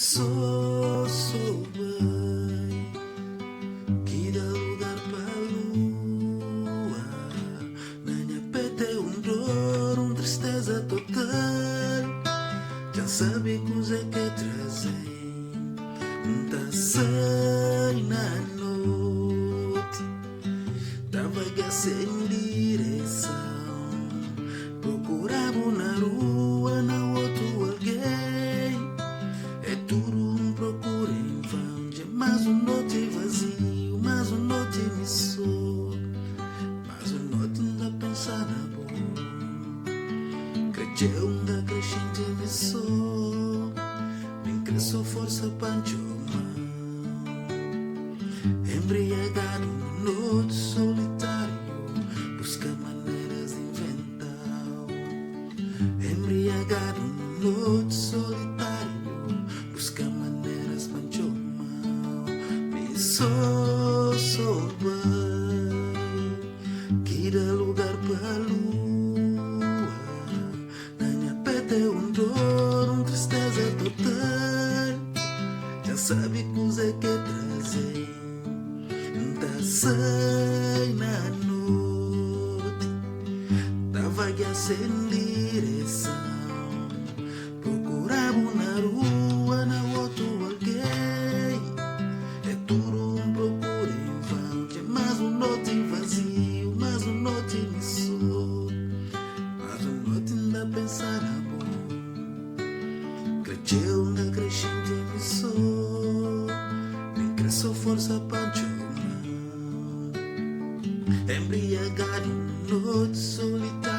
sou bem, que dá lugar para a lua. Na minha pete dor, tristeza total. Já sabe coisa que trazem, tá sem na noite, tá vaga sem direção. Procurava na rua, na outro alguém. É tudo procura em vão. Já mais noite vazio, mais noite me sou. Mais noite ainda pensar na boa. Cresceu crescente me sou. Bem cresceu força panchoma. Embriagado no noite solitário, busca maneiras de inventar. Embriagado no noite solitário, busca maneiras panchoma. Me sou bem, que dá lugar para a lua. Na minha pete dor, tristeza total. Já sabe coisa que trazer, tá sem na noite, tá vaga sem direção. Procurava na rua, na outro alguém. É tudo procura em vão. Já mais noite vazio, mais noite me sou. Mais noite ainda pensar na boa. Cresceu crescente me sou. Nem cresceu força panchoma. Embriagado noite solitária,